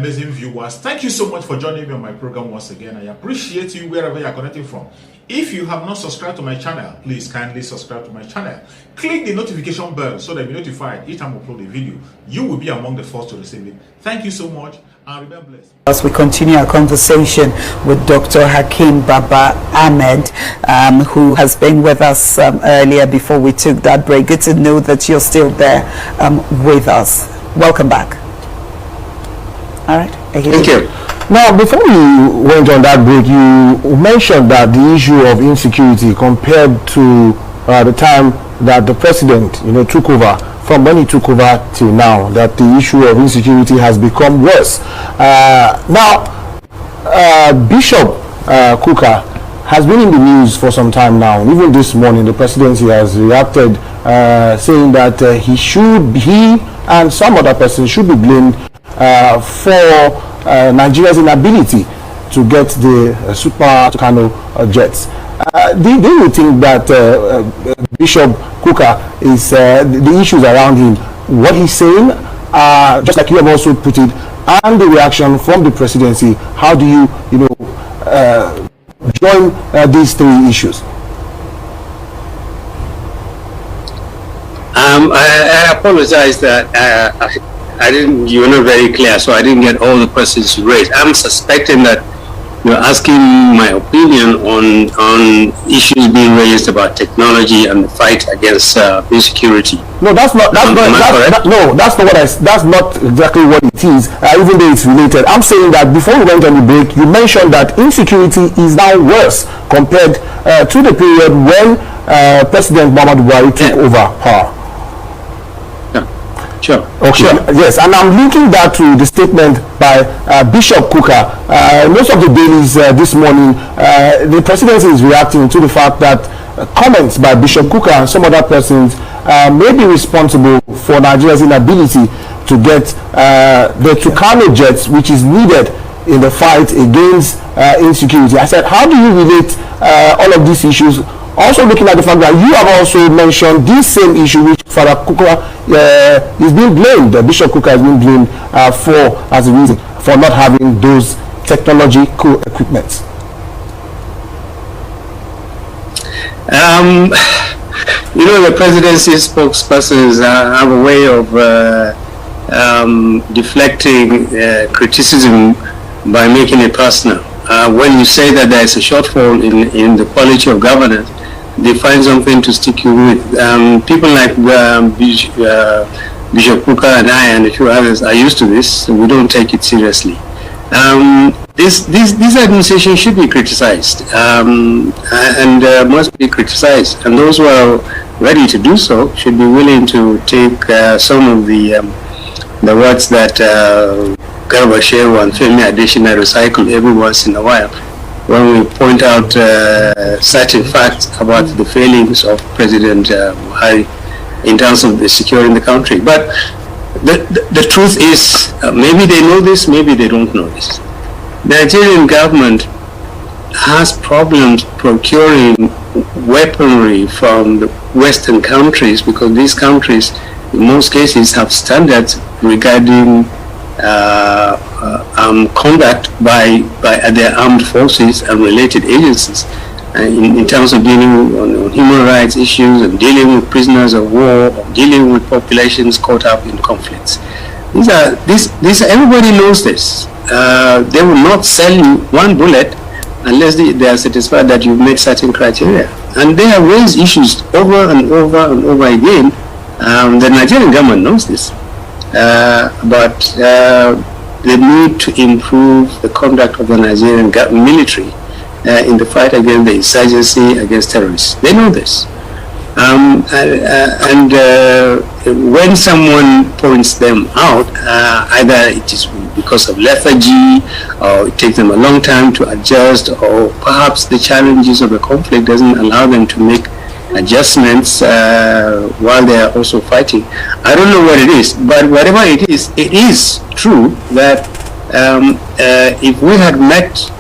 amazing viewers. Thank you so much for joining me on my program once again. I appreciate you wherever you are connecting from. If you have not subscribed to my channel, please kindly subscribe to my channel. Click the notification bell so that you'll be notified each time I upload a video. You will be among the first to receive it. Thank you so much and remain blessed. As we continue our conversation with Dr. Hakeem Baba Ahmed, who has been with us earlier before we took that break. Good to know that you're still there with us. Welcome back. All right. Thank you. Now, before you went on that break, you mentioned that the issue of insecurity compared to the time that the president, took over, from when he took over till now, that the issue of insecurity has become worse. Now, Bishop Kukah has been in the news for some time now. Even this morning, the presidency has reacted, saying that he and some other person should be blamed for Nigeria's inability to get the Super Tucano jets. Do you think that Bishop Kukah is the issues around him, what he's saying, just like you have also put it, and the reaction from the presidency? How do you join these three issues? I apologize that you were not very clear, so I didn't get all the questions you raised. I'm suspecting that you're asking my opinion on issues being raised about technology and the fight against insecurity. No, that's not exactly what it is, even though it's related. I'm saying that before we went on the break, you mentioned that insecurity is now worse compared to the period when President Mohammadu Buhari took over power. Sure. Okay. Sure. Yes, and I'm linking that to the statement by Bishop Kukah. Most of the dailies this morning, the presidency is reacting to the fact that comments by Bishop Kukah and some other persons may be responsible for Nigeria's inability to get the Tucano jets, which is needed in the fight against insecurity. I said, how do you relate all of these issues? Also looking at the fact that you have also mentioned this same issue which Father Kukah is being blamed, Bishop Kukah is being blamed for as a reason for not having those technological equipments. The presidency spokespersons have a way of deflecting criticism by making it personal. When you say that there is a shortfall in the quality of governance, they find something to stick you with. People like Bishop Kukah and I and a few others are used to this, so we don't take it seriously. This administration should be criticized and must be criticized, and those who are ready to do so should be willing to take some of the words that Garba Shehu and Femi Adesina recycle every once in a while when we point out certain facts about the failings of President Buhari in terms of securing the country. But the truth is, maybe they know this, maybe they don't know this. The Nigerian government has problems procuring weaponry from the Western countries because these countries, in most cases, have standards regarding conduct by their armed forces and related agencies in terms of dealing on human rights issues and dealing with prisoners of war or dealing with populations caught up in conflicts. Everybody knows this. They will not sell you one bullet unless they are satisfied that you've met certain criteria. And they have raised issues over and over and over again. The Nigerian government knows this. But the need to improve the conduct of the Nigerian military in the fight against the insurgency against terrorists. They know this. When someone points them out, either it is because of lethargy, or it takes them a long time to adjust, or perhaps the challenges of the conflict doesn't allow them to make adjustments while they are also fighting. I don't know what it is, but whatever it is true that if we had met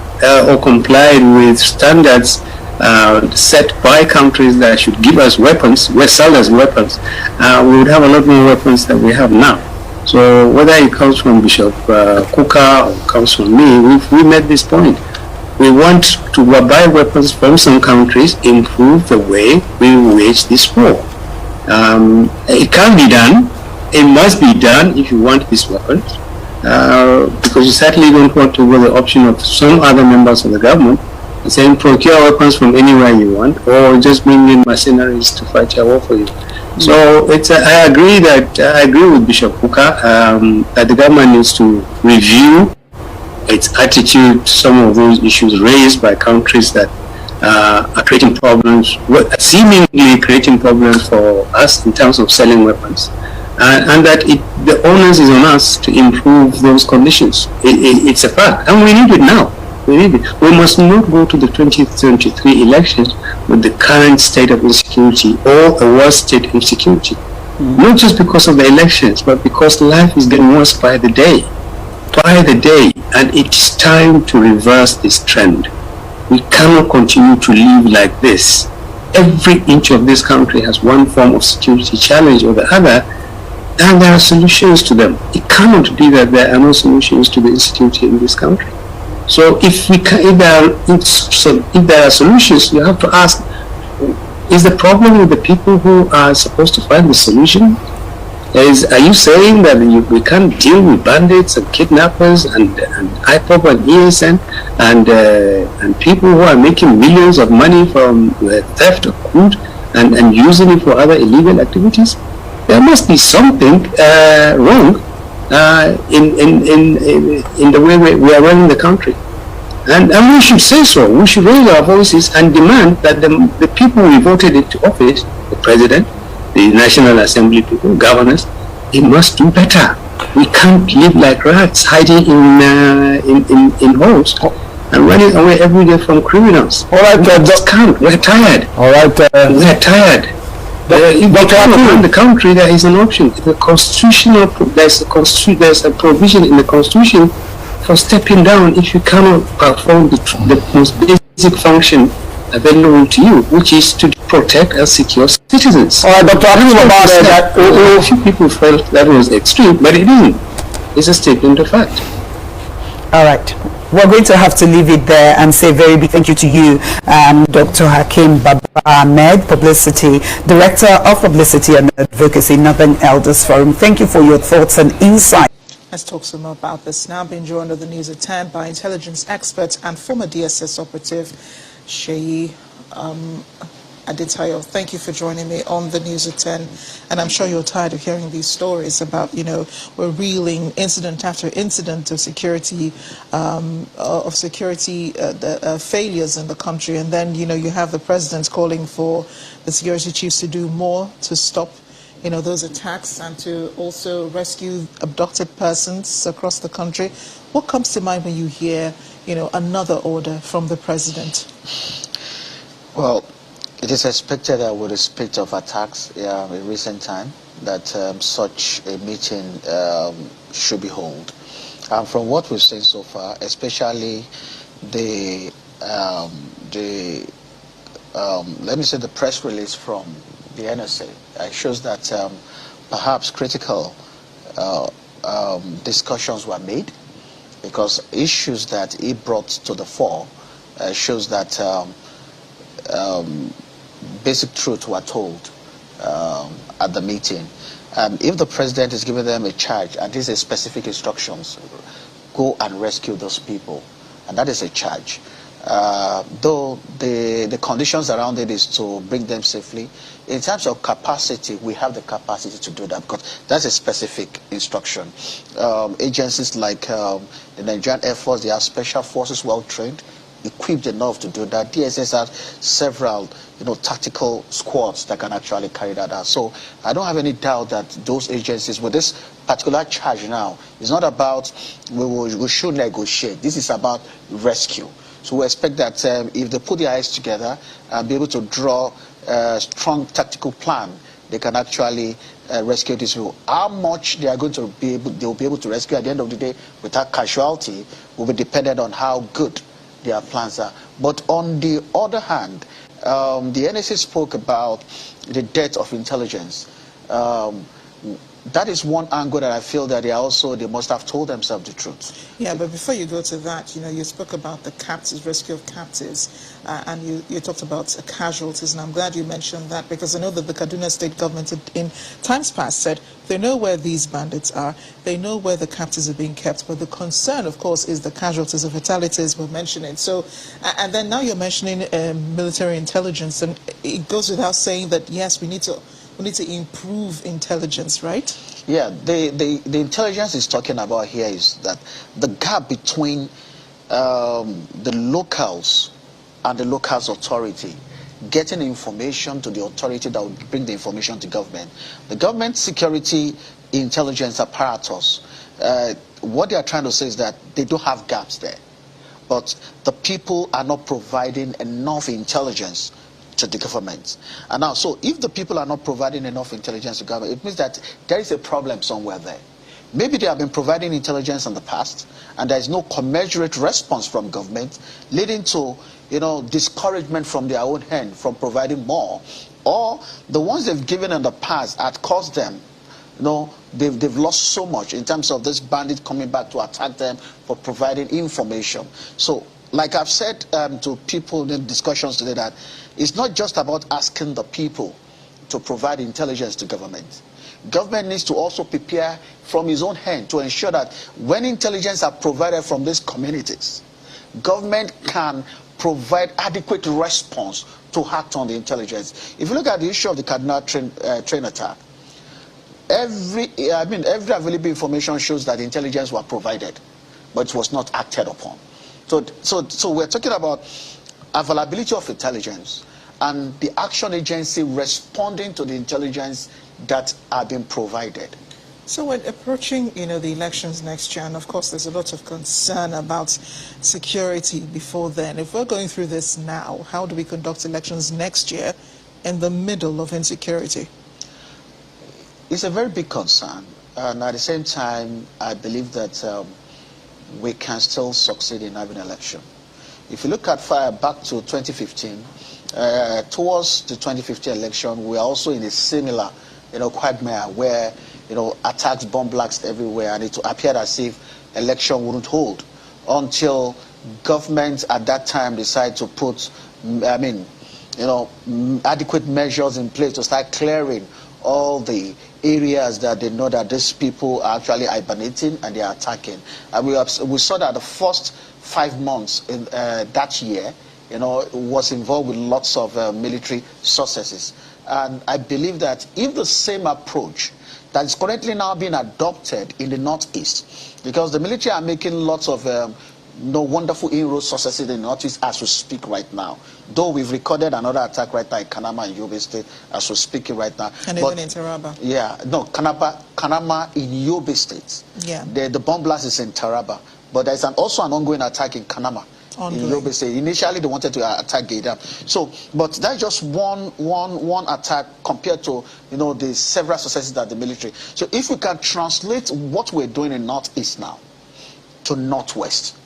or complied with standards set by countries that should give us weapons, sell us weapons, we would have a lot more weapons than we have now. So whether it comes from Bishop Kuka or comes from me, we made this point. We want to buy weapons from some countries, improve the way we wage this war. It can be done. It must be done if you want these weapons, because you certainly don't want to go the option of some other members of the government saying procure weapons from anywhere you want, or just bring in mercenaries to fight your war for you. So I agree with Bishop Kuka that the government needs to review its attitude to some of those issues raised by countries that are creating problems, seemingly creating problems for us in terms of selling weapons, and that the onus is on us to improve those conditions. It's a fact, and we need it now. We must not go to the 2023 elections with the current state of insecurity or a worse state of insecurity. Not just because of the elections, but because life is getting worse by the day. And it's time to reverse this trend. We cannot continue to live like this. Every inch of this country has one form of security challenge or the other, and there are solutions to them. It cannot be that there are no solutions to the insecurity in this country. So if there are solutions, you have to ask, is the problem with the people who are supposed to find the solution? Are you saying that we can't deal with bandits and kidnappers and IPOP and ESN and people who are making millions of money from the theft of crude and using it for other illegal activities? There must be something wrong in the way we are running the country, and we should say so. We should raise our voices and demand that the people we voted into office, the president, the National Assembly people, governors, they must do better. We can't live like rats hiding in holes and running away every day from criminals. All right, we just can't. We're tired. All right, we're tired. If we cannot run the country, there is an option. There's a provision in the Constitution for stepping down if you cannot perform the most basic function available to you, which is to protect and secure citizens. All right, Dr. A few people felt that was extreme, but it isn't. It's a statement of fact. All right. We're going to have to leave it there and say a very big thank you to you, Dr. Hakeem Baba Ahmed, Director of Publicity and Advocacy, Northern Elders Forum. Thank you for your thoughts and insight. Let's talk some more about this now. Being joined on the news at 10 by intelligence expert and former DSS operative, Sheyi Adetayo. Thank you for joining me on the news at 10. And I'm sure you're tired of hearing these stories about, we're reeling incident after incident of security failures in the country. And then, you have the president calling for the security chiefs to do more to stop, those attacks and to also rescue abducted persons across the country. What comes to mind when you hear, another order from the president? Well, it is expected that with the spate of attacks in recent time that such a meeting should be held. From what we've seen so far, especially the press release from the NSA, shows that perhaps critical discussions were made, because issues that he brought to the fore shows that basic truths were told at the meeting. If the president is giving them a charge, and these are specific instructions, go and rescue those people, and that is a charge. Though the conditions around it is to bring them safely. In terms of capacity, we have the capacity to do that, because that's a specific instruction. Agencies like the Nigerian Air Force, they have special forces well trained, equipped enough to do that. DSS has several, tactical squads that can actually carry that out. So I don't have any doubt that those agencies, with this particular charge now, it's not about we should negotiate. This is about rescue. So we expect that if they put their eyes together and be able to draw a strong tactical plan, they can actually rescue these people. How much they are going to be able, they will be able to rescue at the end of the day without casualty will be dependent on how good their plans are. But on the other hand, the NSA spoke about the death of intelligence. that is one angle that I feel that they must have told themselves the truth. Yeah, but before you go to that, you spoke about the captives, rescue of captives, and you talked about casualties, and I'm glad you mentioned that, because I know that the Kaduna state government in times past said they know where these bandits are, they know where the captives are being kept, but the concern, of course, is the casualties of fatalities we're mentioning. So, and then now you're mentioning military intelligence, and it goes without saying that, yes, we need to improve intelligence, right? Yeah, the intelligence is talking about here is that the gap between the locals and the locals authority, getting information to the authority that would bring the information to government. The government security intelligence apparatus, what they are trying to say is that they do have gaps there, but the people are not providing enough intelligence to the government. And now, so if the people are not providing enough intelligence to government, it means that there is a problem somewhere there. Maybe they have been providing intelligence in the past, and there is no commensurate response from government, leading to, discouragement from their own hand from providing more. Or the ones they've given in the past had caused them, they've lost so much in terms of this bandit coming back to attack them for providing information. So, like I've said to people in discussions today, that it's not just about asking the people to provide intelligence to government. Government needs to also prepare from his own hand to ensure that when intelligence are provided from these communities, government can provide adequate response to act on the intelligence. If you look at the issue of the Kaduna train attack, every available information shows that intelligence were provided, but it was not acted upon. So we're talking about availability of intelligence and the action agency responding to the intelligence that are being provided. So we're approaching, the elections next year, and of course there's a lot of concern about security before then. If we're going through this now, how do we conduct elections next year in the middle of insecurity? It's a very big concern, and at the same time, I believe that we can still succeed in having an election. If you look at back to 2015, towards the 2015 election, we are also in a similar, quagmire where, attacks, bomb blasts everywhere, and it appeared as if election wouldn't hold until government at that time decided to put, adequate measures in place to start clearing all the areas that they know that these people are actually hibernating and they are attacking. And we saw that the first 5 months in that year, was involved with lots of military successes. And I believe that if the same approach that is currently now being adopted in the Northeast, because the military are making lots of wonderful inroad successes in the Northeast as we speak right now. Though we've recorded another attack right now in Kanama in Yobe State as we're speaking right now. And even in Taraba. Yeah, no, Kanama in Yobe State. Yeah. The bomb blast is in Taraba. But there's also an ongoing attack in Kanama. In Yobe State. Initially, they wanted to attack Gaydam. So, but that's just one attack compared to, the several successes that the military. So if we can translate what we're doing in Northeast now to Northwest,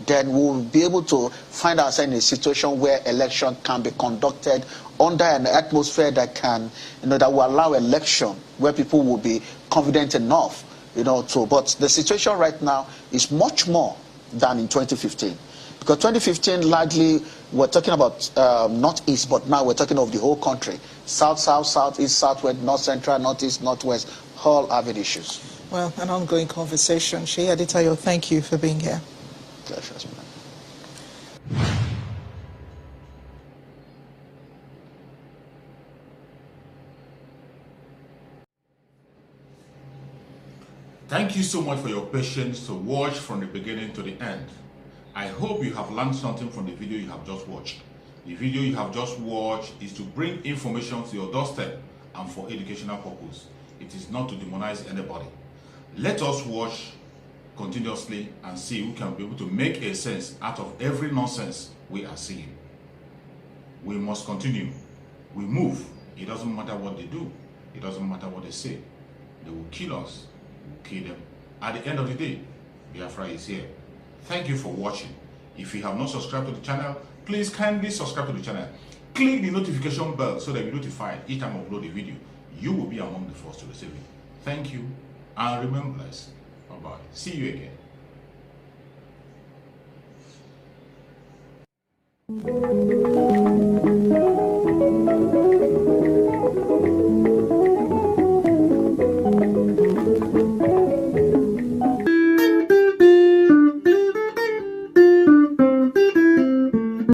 then we'll be able to find ourselves in a situation where election can be conducted under an atmosphere that can, that will allow election where people will be confident enough, but the situation right now is much more than in 2015. Because 2015, largely, we're talking about Northeast, but now we're talking of the whole country. South, South, Southeast, Southwest, North Central, Northeast, Northwest, all having issues. Well, an ongoing conversation. Sheyi Adetayo, thank you for being here. Pleasure. Thank you so much for your patience to watch from the beginning to the end. I hope you have learned something from the video you have just watched. The video you have just watched is to bring information to your doorstep and for educational purpose. It is not to demonize anybody. Let us watch continuously and see who can be able to make a sense out of every nonsense we are seeing. We must continue. We move. It doesn't matter what they do. It doesn't matter what they say. They will kill us. We will kill them. At the end of the day, Biafra is here. Thank you for watching. If you have not subscribed to the channel, please kindly subscribe to the channel. Click the notification bell so that you're notified each time I upload a video. You will be among the first to receive it. Thank you and remain blessed. Bye-bye. See you again.